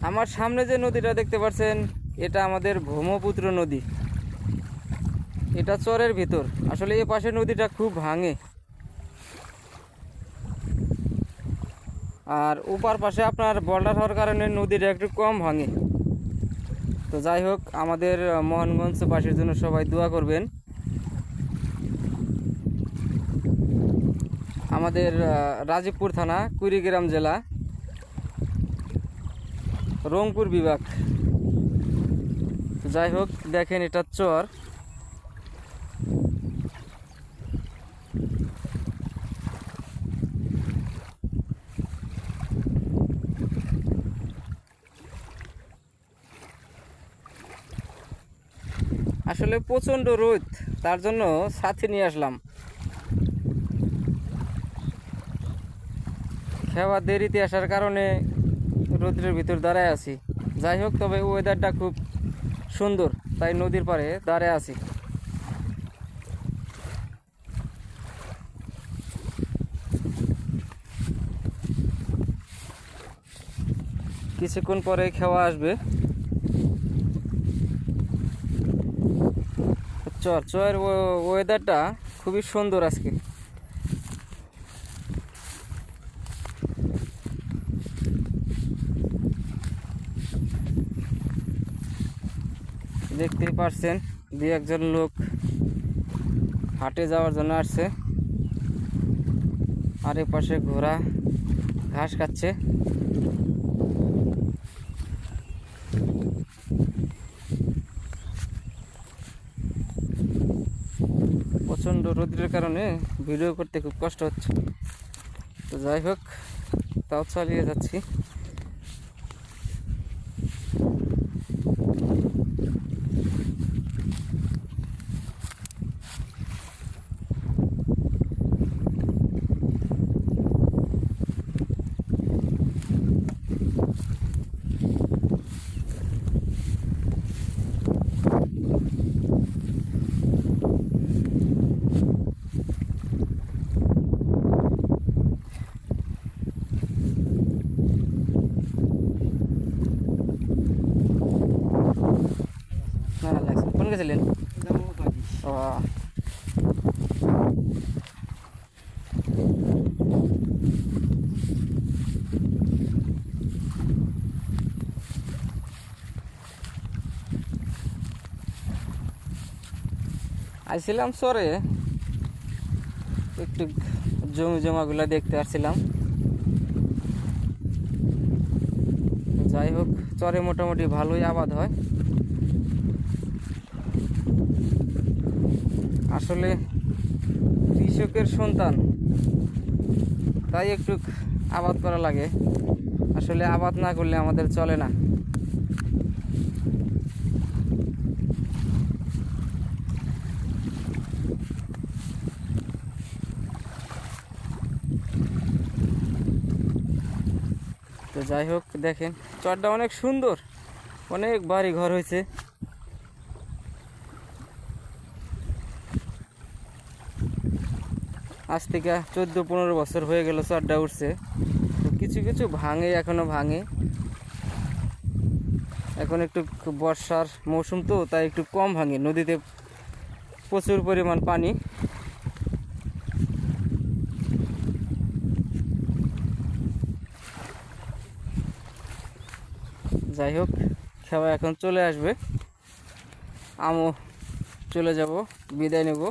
আমার সামনে যে নদীটা দেখতে পাচ্ছেন এটা আমাদের ব্রহ্মপুত্র নদী। এটা চরের ভিতর। আসলে এ পাশে নদীটা খুব ভাঙে, আর ওপার পাশে আপনার বর্ডার হওয়ার কারণে নদীটা একটু কম ভাঙে। তো যাই হোক, আমাদের মোহনগঞ্জবাসীর জন্য সবাই দোয়া করবেন। আমাদের রাজীবপুর থানা, কুড়িগ্রাম জেলা, রংপুর বিভাগ। যাই হোক, দেখেন এটা চর। আসলে প্রচণ্ড রোদ, তার জন্য সাথে নিয়ে আসলাম। খেওয়া দেরিতে আসার কারণে রোদ্রের ভিতর দাঁড়ায় আছি। যাই হোক, তবে ওয়েদারটা খুব সুন্দর, তাই নদীর পাড়ে দাঁড়ায় আছি। কিছুক্ষণ পরে খেওয়া আসবে। চরের ওয়েদারটা খুবই সুন্দর আজকে। দেখতেই পারছেন, দুই একজন লোক হাটে যাওয়ার জন্য আসছে, আর এ পাশে ঘোড়া ঘাস খাচ্ছে। প্রচণ্ড রোদ্রের কারণে ভিডিও করতে খুব কষ্ট হচ্ছে। তো যাই হোক, তাও চালিয়ে যাচ্ছি। না না লাগছে, কোন গেছিলেন? ও, আইছিলাম চরে, একটু জমি জমাগুলা দেখতে আসছিলাম। যাই হোক, চরে মোটামুটি ভালোই আবাদ হয়। আসলে কৃষকের সন্তান, তাই একটু আবাদ করা লাগে। আসলে আবাদ না করলে আমাদের চলে না। তো যাই হোক, দেখেন চরটা অনেক সুন্দর, অনেক বাড়ি ঘর হয়েছে। আজ থেকে 14-15 বছর হয়ে গেল চরটা উঠছে। তো কিছু কিছু ভাঙে, এখনো ভাঙে। এখন একটু বর্ষার মৌসুম, তো তাই একটু কম ভাঙে। নদীতে প্রচুর পরিমাণ পানি। যাই হোক, সবাই এখন চলে আসবে, আমিও চলে যাব, বিদায় নেব।